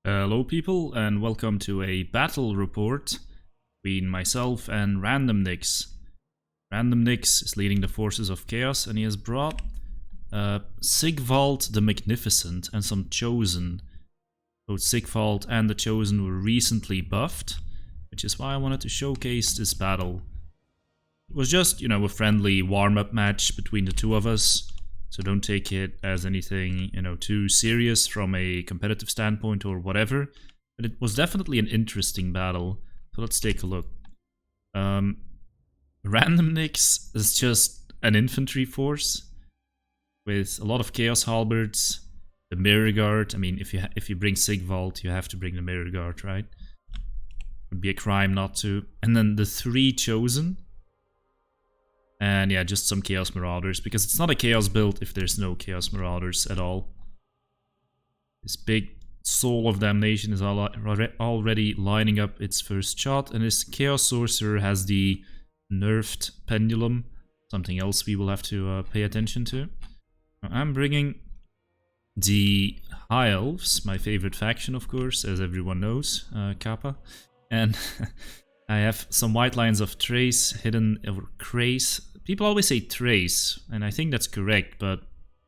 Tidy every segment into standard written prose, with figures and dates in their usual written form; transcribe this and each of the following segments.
Hello people, and welcome to a battle report between myself and Random Nix. Random Nix is leading the forces of Chaos, and he has brought Sigvald the Magnificent and some Chosen. Both Sigvald and the Chosen were recently buffed, which is why I wanted to showcase this battle. It was just, a friendly warm-up match between the two of us. So don't take it as anything, too serious from a competitive standpoint or whatever. But it was definitely an interesting battle. So let's take a look. Random Nix is just an infantry force with a lot of Chaos Halberds, the Mirror Guard. I mean, if you bring Sigvald, you have to bring the Mirror Guard, right? It would be a crime not to. And then the 3 Chosen. And yeah, just some Chaos Marauders, because it's not a Chaos build if there's no Chaos Marauders at all. This big Soul of Damnation is already lining up its first shot, and this Chaos Sorcerer has the nerfed Pendulum, something else we will have to pay attention to. Now, I'm bringing the High Elves, my favorite faction of course, as everyone knows, Kappa, and I have some white lines of Trace hidden, or Crace. People always say Trace, and I think that's correct, but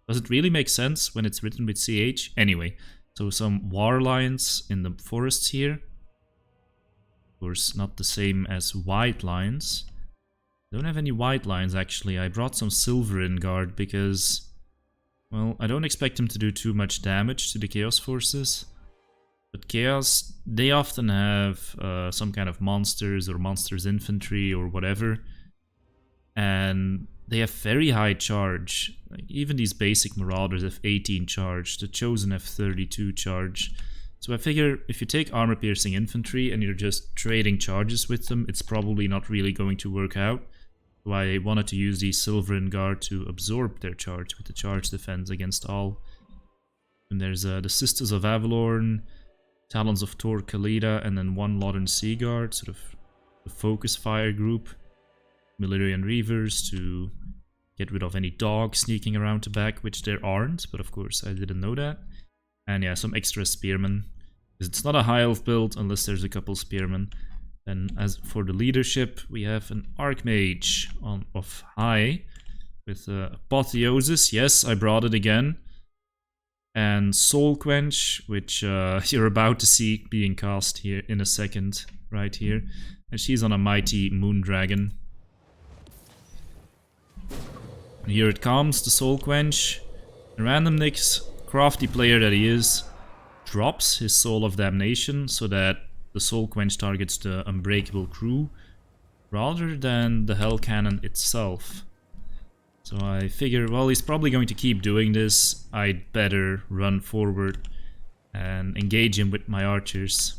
does it really make sense when it's written with CH? Anyway, so some War Lines in the forests here. Of course, not the same as White Lines. Don't have any White Lines actually. I brought some Silverin Guard because, well, I don't expect them to do too much damage to the Chaos Forces. But Chaos, they often have some kind of monsters or monsters infantry or whatever. And they have very high charge. Like, even these basic Marauders have 18 charge. The Chosen have 32 charge. So I figure if you take armor-piercing infantry and you're just trading charges with them, it's probably not really going to work out. So I wanted to use the Silverin Guard to absorb their charge with the charge defense against all. And there's the Sisters of Avalorn, Talons of Tor Khalida, and then 1 Lothern Sea Guard, sort of the focus fire group. Militarian Reavers to get rid of any dogs sneaking around the back, which there aren't, but of course I didn't know that. And yeah, some extra Spearmen, because it's not a High Elf build unless there's a couple Spearmen. And as for the leadership, we have an Archmage of High with Apotheosis. Yes, I brought it again. And Soul Quench, which you're about to see being cast here in a second, right here. And she's on a mighty Moon Dragon. And here it comes, the Soul Quench. Random Nix, crafty player that he is, drops his Soul of Damnation so that the Soul Quench targets the Unbreakable Crew rather than the Hell Cannon itself. So I figure, well, he's probably going to keep doing this. I'd better run forward and engage him with my archers.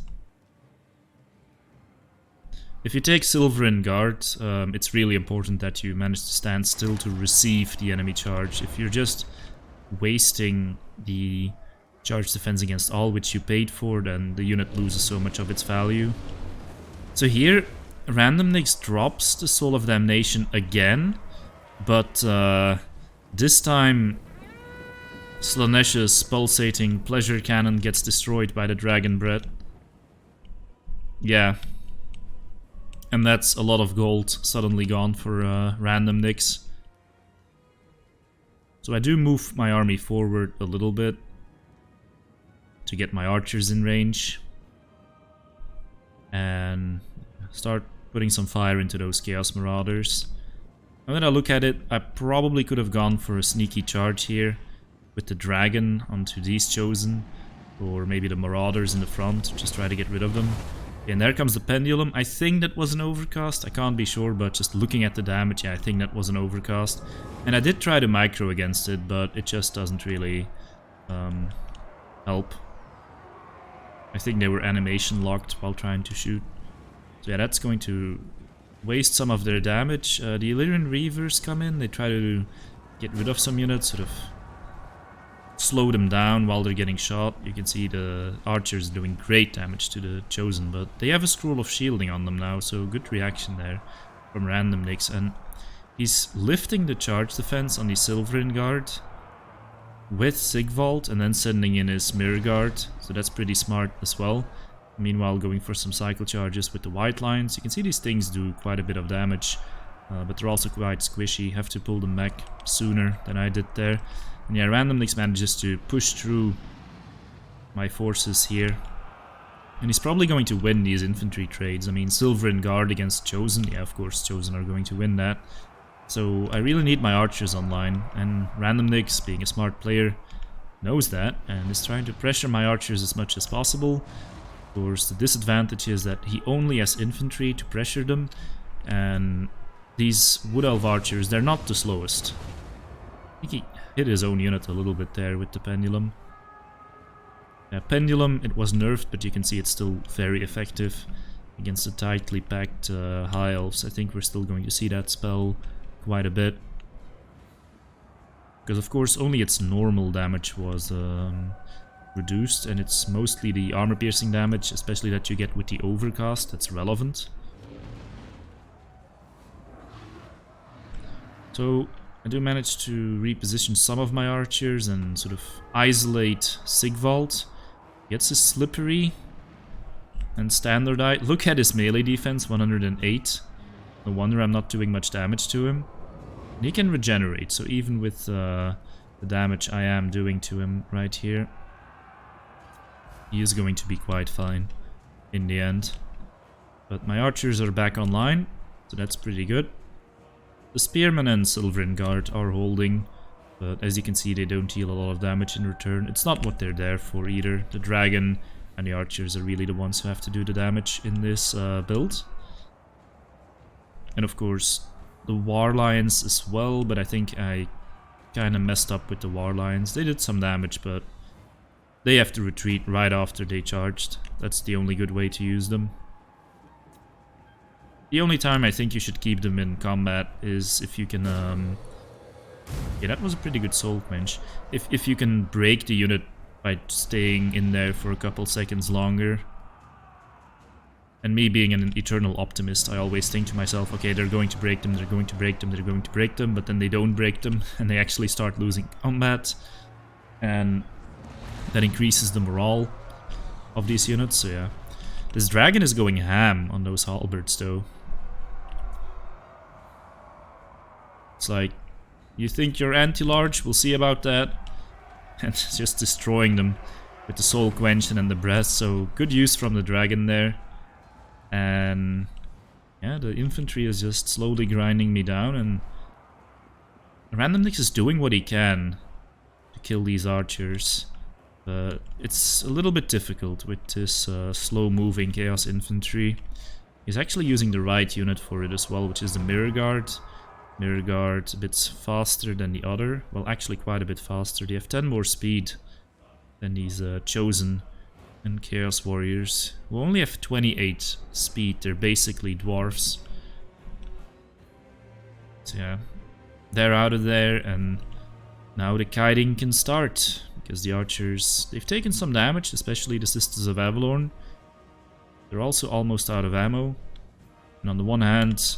If you take Silverin Guard, it's really important that you manage to stand still to receive the enemy charge. If you're just wasting the charge defense against all, which you paid for, then the unit loses so much of its value. So here, Random Nix drops the Soul of Damnation again. But this time, Slaanesh's pulsating pleasure cannon gets destroyed by the dragon breath. Yeah. And that's a lot of gold suddenly gone for Random Nix. So I do move my army forward a little bit to get my archers in range. And start putting some fire into those Chaos Marauders. And when I look at it, I probably could have gone for a sneaky charge here with the dragon onto these Chosen, or maybe the Marauders in the front, just try to get rid of them. And there comes the Pendulum. I think that was an overcast, I can't be sure, but just looking at the damage, yeah, I think that was an overcast. And I did try to micro against it, but it just doesn't really help. I think they were animation locked while trying to shoot. So yeah, that's going to waste some of their damage. The Illyrian Reavers come in, they try to get rid of some units, sort of slow them down while they're getting shot. You can see the archers doing great damage to the Chosen, but they have a Scroll of Shielding on them now, so good reaction there from Random Nix. And he's lifting the charge defense on the Silverin Guard. with Sigvald and then sending in his Mirror Guard, so that's pretty smart as well. Meanwhile, going for some cycle charges with the white lines. You can see these things do quite a bit of damage, but they're also quite squishy. Have to pull them back sooner than I did there. And yeah, Randomnix manages to push through my forces here. And he's probably going to win these infantry trades. I mean, Silver and Guard against Chosen. Yeah, of course, Chosen are going to win that. So I really need my archers online. And Randomnix, being a smart player, knows that and is trying to pressure my archers as much as possible. Of course, the disadvantage is that he only has infantry to pressure them. And these Wood Elf archers, they're not the slowest. I think he hit his own unit a little bit there with the Pendulum. Pendulum, it was nerfed, but you can see it's still very effective against the tightly packed High Elves. I think we're still going to see that spell quite a bit. Because of course only its normal damage was reduced, and it's mostly the armor piercing damage, especially that you get with the overcast, that's relevant. So I do manage to reposition some of my archers and sort of isolate Sigvald. Gets his Slippery and Standardite. Look at his melee defense, 108. No wonder I'm not doing much damage to him. And he can regenerate, so even with the damage I am doing to him right here, he is going to be quite fine in the end. But my archers are back online, so that's pretty good. The Spearmen and Silverin Guard are holding, but as you can see they don't deal a lot of damage in return. It's not what they're there for either. The Dragon and the Archers are really the ones who have to do the damage in this build. And of course the War Lions as well, but I think I kind of messed up with the War Lions. They did some damage, but they have to retreat right after they charged. That's the only good way to use them. The only time I think you should keep them in combat is if you can... yeah, that was a pretty good soul quench. If you can break the unit by staying in there for a couple seconds longer. And me being an eternal optimist, I always think to myself, okay, they're going to break them, they're going to break them, they're going to break them, but then they don't break them, and they actually start losing combat. And that increases the morale of these units, so yeah. This dragon is going ham on those halberds, though. It's like, you think you're anti-large? We'll see about that. And just destroying them with the soul quench and then the breath. So good use from the dragon there. And yeah, the infantry is just slowly grinding me down. And Randomnix is doing what he can to kill these archers. But it's a little bit difficult with this slow-moving Chaos Infantry. He's actually using the right unit for it as well, which is the Mirror Guard. Mirror Guard a bit faster than the other. Well, actually quite a bit faster. They have 10 more speed than these Chosen and Chaos Warriors, who only have 28 speed. They're basically dwarfs. So yeah, they're out of there, and now the kiting can start. Because the archers, they've taken some damage, especially the Sisters of Avalorn. They're also almost out of ammo. And on the one hand,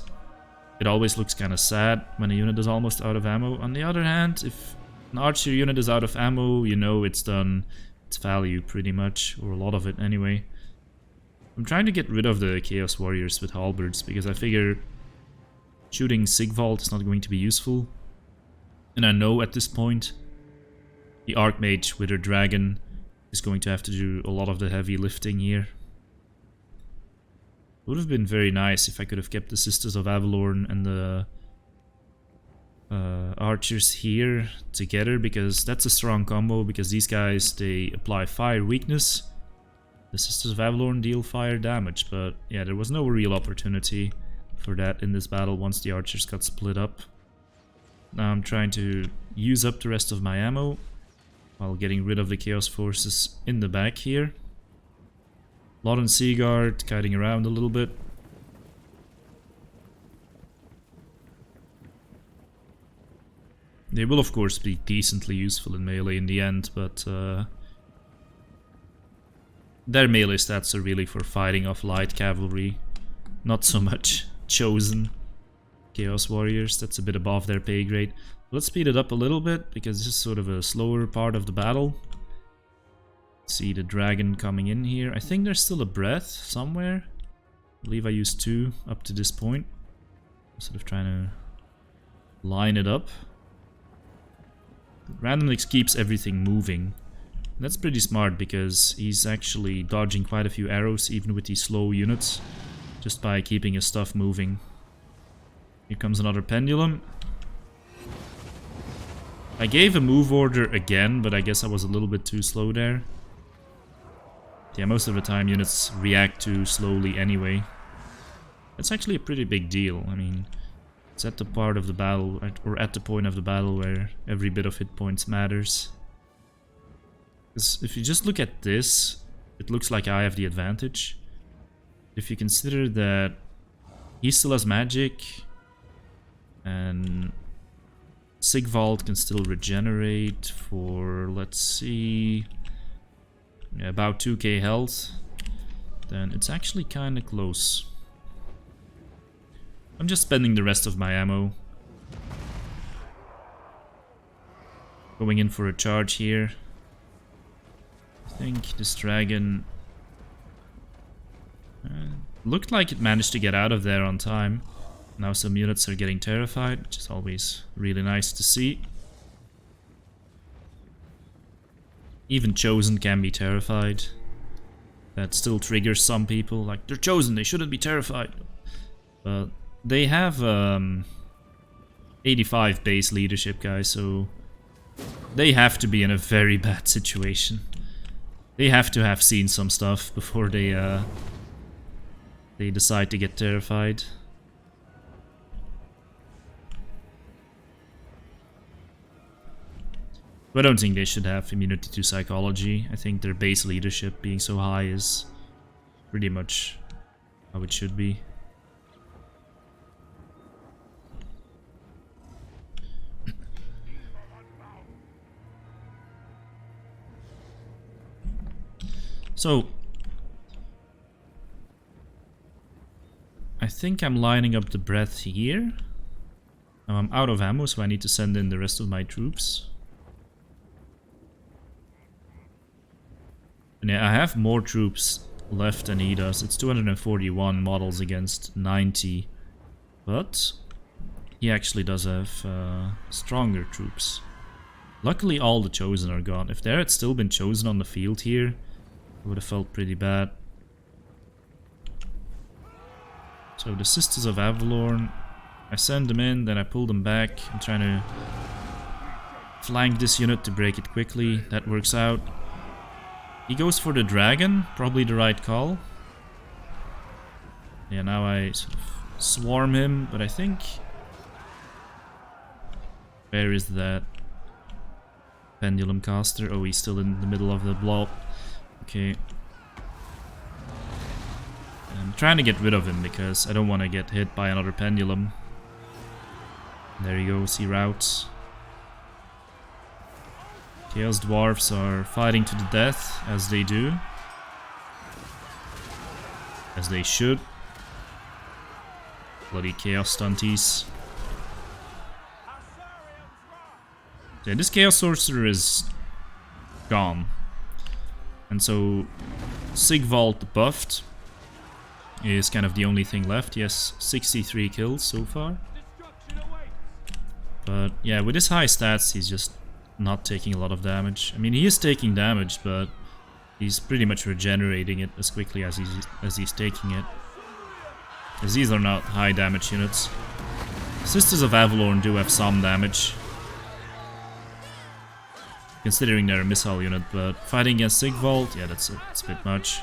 it always looks kind of sad when a unit is almost out of ammo. On the other hand, if an archer unit is out of ammo, you know it's done its value pretty much, or a lot of it anyway. I'm trying to get rid of the Chaos Warriors with halberds, because I figure shooting Sigvald is not going to be useful. And I know at this point the Archmage with her dragon is going to have to do a lot of the heavy lifting here. Would have been very nice if I could have kept the Sisters of Avalorn and the archers here together, because that's a strong combo, because these guys, they apply fire weakness. The Sisters of Avalorn deal fire damage, but yeah, there was no real opportunity for that in this battle once the archers got split up. Now I'm trying to use up the rest of my ammo while getting rid of the Chaos Forces in the back here. Lawton Seaguard kiting around a little bit. They will of course be decently useful in melee in the end, but their melee stats are really for fighting off light cavalry, not so much Chosen Chaos Warriors. That's a bit above their pay grade. Let's speed it up a little bit, because this is sort of a slower part of the battle. See the dragon coming in here. I think there's still a breath somewhere. I believe I used 2 up to this point. I'm sort of trying to line it up. It randomly keeps everything moving. And that's pretty smart, because he's actually dodging quite a few arrows even with these slow units, just by keeping his stuff moving. Here comes another pendulum. I gave a move order again, but I guess I was a little bit too slow there. Yeah, most of the time units react too slowly anyway. That's actually a pretty big deal. I mean, it's at the part of the battle, or at the point of the battle where every bit of hit points matters. Because if you just look at this, it looks like I have the advantage. If you consider that he still has magic, and Sigvald can still regenerate for, let's see, about 2k health, then it's actually kind of close. I'm just spending the rest of my ammo. Going in for a charge here. I think this dragon looked like it managed to get out of there on time. Now some units are getting terrified, which is always really nice to see. Even Chosen can be terrified. That still triggers some people, like, they're Chosen, they shouldn't be terrified. But they have 85 base leadership, guys, so they have to be in a very bad situation. They have to have seen some stuff before they decide to get terrified. But I don't think they should have immunity to psychology. I think their base leadership being so high is pretty much how it should be. So, I think I'm lining up the breath here. Now I'm out of ammo, so I need to send in the rest of my troops. And yeah, I have more troops left than he does. It's 241 models against 90. But he actually does have stronger troops. Luckily all the Chosen are gone. If there had still been Chosen on the field here, it would have felt pretty bad. So the Sisters of Avalorn, I send them in, then I pull them back. I'm trying to flank this unit to break it quickly. That works out. He goes for the dragon, probably the right call. Yeah, now I sort of swarm him, but I think... Where is that pendulum caster? Oh, he's still in the middle of the blob. Okay. I'm trying to get rid of him because I don't want to get hit by another pendulum. There he goes, he routes. Chaos Dwarfs are fighting to the death, as they do. As they should. Bloody Chaos Stunties. Yeah, this Chaos Sorcerer is gone. And so Sigvald the buffed is kind of the only thing left. He has 63 kills so far. But yeah, with his high stats, he's just not taking a lot of damage. I mean, he is taking damage, but he's pretty much regenerating it as quickly as he's taking it. Because these are not high damage units. Sisters of Avalorn do have some damage, considering they're a missile unit, but fighting against Sigvald, yeah, that's a bit much.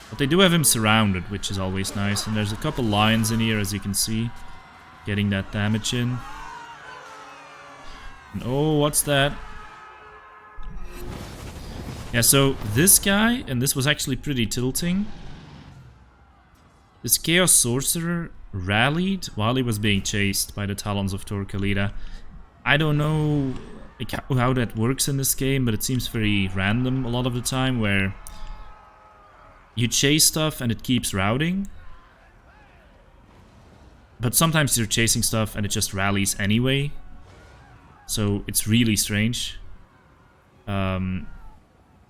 But they do have him surrounded, which is always nice. And there's a couple lions in here, as you can see, getting that damage in. And oh, what's that? Yeah, so this guy, and this was actually pretty tilting. This Chaos Sorcerer rallied while he was being chased by the Talons of Tor-Kalita. I don't know like how that works in this game, but it seems very random a lot of the time, where you chase stuff and it keeps routing. But sometimes you're chasing stuff and it just rallies anyway. So it's really strange.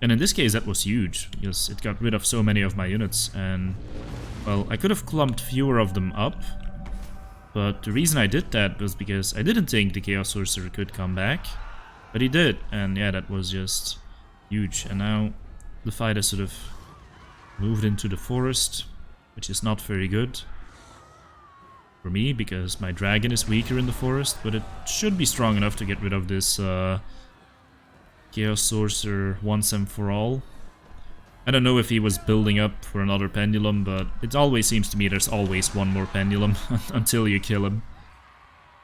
And in this case that was huge, because it got rid of so many of my units, and well, I could have clumped fewer of them up, but the reason I did that was because I didn't think the Chaos Sorcerer could come back, but he did, and yeah, that was just huge. And now the fight has sort of moved into the forest, which is not very good for me, because my dragon is weaker in the forest, but it should be strong enough to get rid of this Chaos Sorcerer once and for all. I don't know if he was building up for another pendulum, but it always seems to me there's always one more pendulum until you kill him.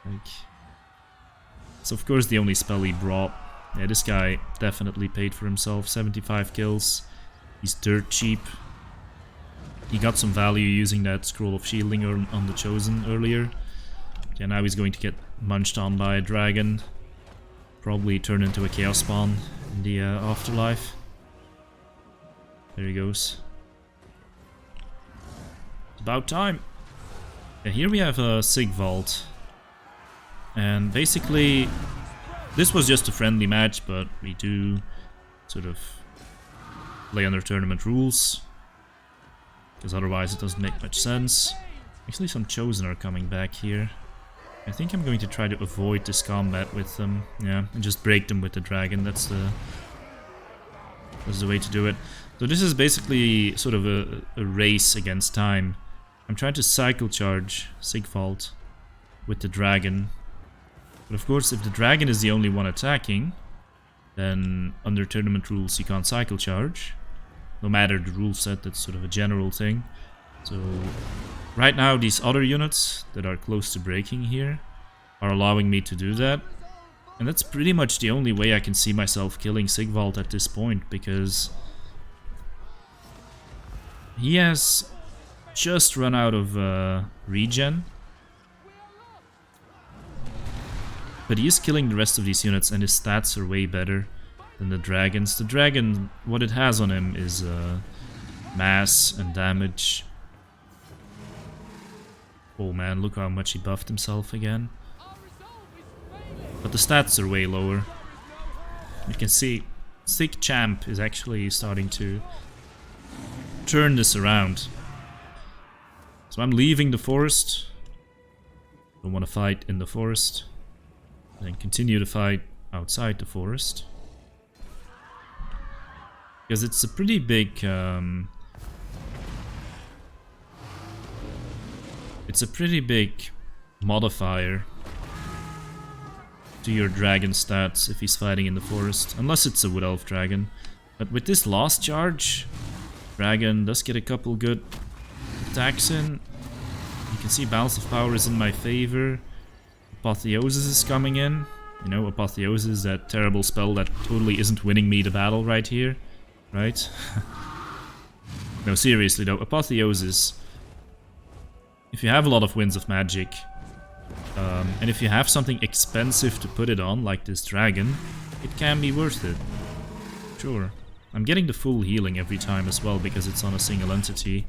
Like, so of course the only spell he brought. Yeah, this guy definitely paid for himself. 75 kills. He's dirt cheap. He got some value using that Scroll of Shielding on the Chosen earlier. Yeah, now he's going to get munched on by a dragon. Probably turn into a Chaos Spawn in the afterlife. There he goes. It's about time. Yeah, here we have Sigvald. And basically, this was just a friendly match, but we do sort of play under tournament rules, because otherwise it doesn't make much sense. Actually, some Chosen are coming back here. I think I'm going to try to avoid this combat with them, yeah, and just break them with the dragon. That's the way to do it. So this is basically sort of a race against time. I'm trying to cycle charge Sigvald with the dragon. But of course, if the dragon is the only one attacking, then under tournament rules you can't cycle charge. No matter the rule set, that's sort of a general thing. So right now these other units that are close to breaking here are allowing me to do that. And that's pretty much the only way I can see myself killing Sigvald at this point, because he has just run out of regen. But he is killing the rest of these units, and his stats are way better than the dragon's. The dragon, what it has on him is mass and damage. Oh man, look how much he buffed himself again. But the stats are way lower. You can see Sigchamp is actually starting to turn this around. So I'm leaving the forest. Don't want to fight in the forest. And then continue to fight outside the forest. Because it's a pretty big modifier to your dragon stats if he's fighting in the forest, unless it's a Wood Elf dragon. But with this last charge, dragon does get a couple good attacks in. You can see Balance of Power is in my favor. Apotheosis is coming in. You know, Apotheosis, that terrible spell that totally isn't winning me the battle right here. Right? No, seriously though, Apotheosis, if you have a lot of Winds of Magic, and if you have something expensive to put it on, like this dragon, it can be worth it. Sure. I'm getting the full healing every time as well, because it's on a single entity.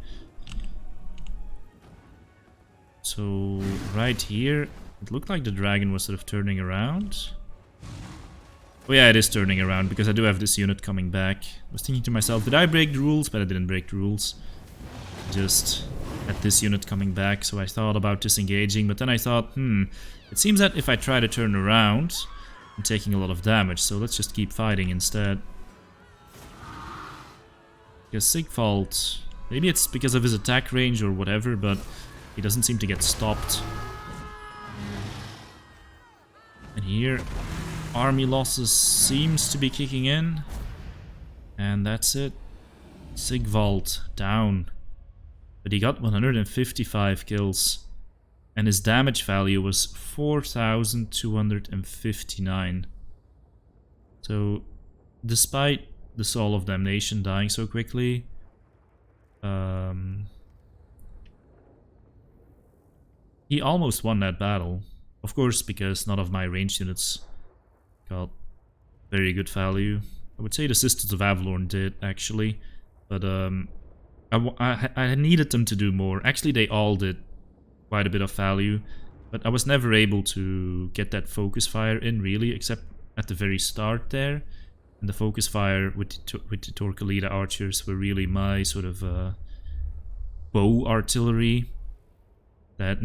So, right here, it looked like the dragon was sort of turning around. Oh yeah, it is turning around, because I do have this unit coming back. I was thinking to myself, did I break the rules? But I didn't break the rules. Just had this unit coming back, so I thought about disengaging, but then I thought, it seems that if I try to turn around, I'm taking a lot of damage, so let's just keep fighting instead. Because Sigvald, maybe it's because of his attack range or whatever, but he doesn't seem to get stopped. And here, army losses seems to be kicking in. And that's it. Sigvald down. But he got 155 kills. And his damage value was 4,259. So, despite the Soul of Damnation dying so quickly, he almost won that battle. Of course, because none of my ranged units got very good value. I would say the Sisters of Avalorn did, actually. But I needed them to do more. Actually, they all did quite a bit of value. But I was never able to get that focus fire in, really, except at the very start there. And the focus fire with the Torquilida archers were really my sort of bow artillery that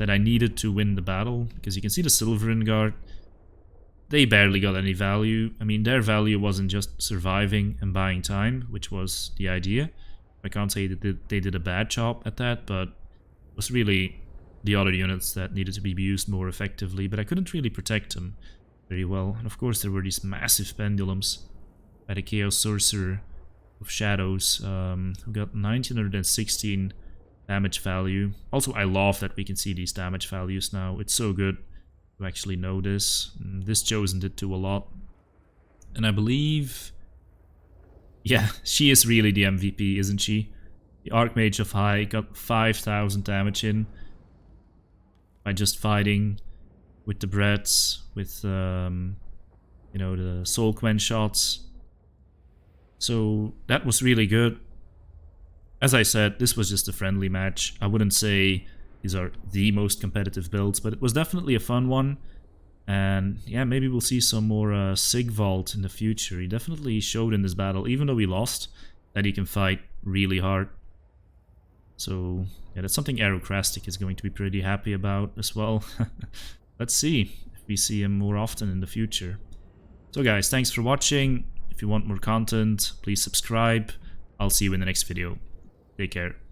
I needed to win the battle. Because you can see the Silverin Guard, they barely got any value. I mean, their value wasn't just surviving and buying time, which was the idea. I can't say that they did a bad job at that, but it was really the other units that needed to be used more effectively. But I couldn't really protect them very well. And of course there were these massive pendulums by the Chaos Sorcerer of Shadows, who got 1916 damage value. Also, I love that we can see these damage values now. It's so good to actually know this. This Chosen did do a lot. And I believe... yeah, she is really the MVP, isn't she? The Archmage of High got 5,000 damage in by just fighting with the breads, with you know, the soul quench shots. So that was really good. As I said, this was just a friendly match. I wouldn't say these are the most competitive builds, but it was definitely a fun one. And yeah, maybe we'll see some more Sigvald in the future. He definitely showed in this battle, even though he lost, that he can fight really hard. So yeah, that's something Aerocrastic is going to be pretty happy about as well. Let's see if we see him more often in the future. So guys, thanks for watching. If you want more content, please subscribe. I'll see you in the next video. Take care.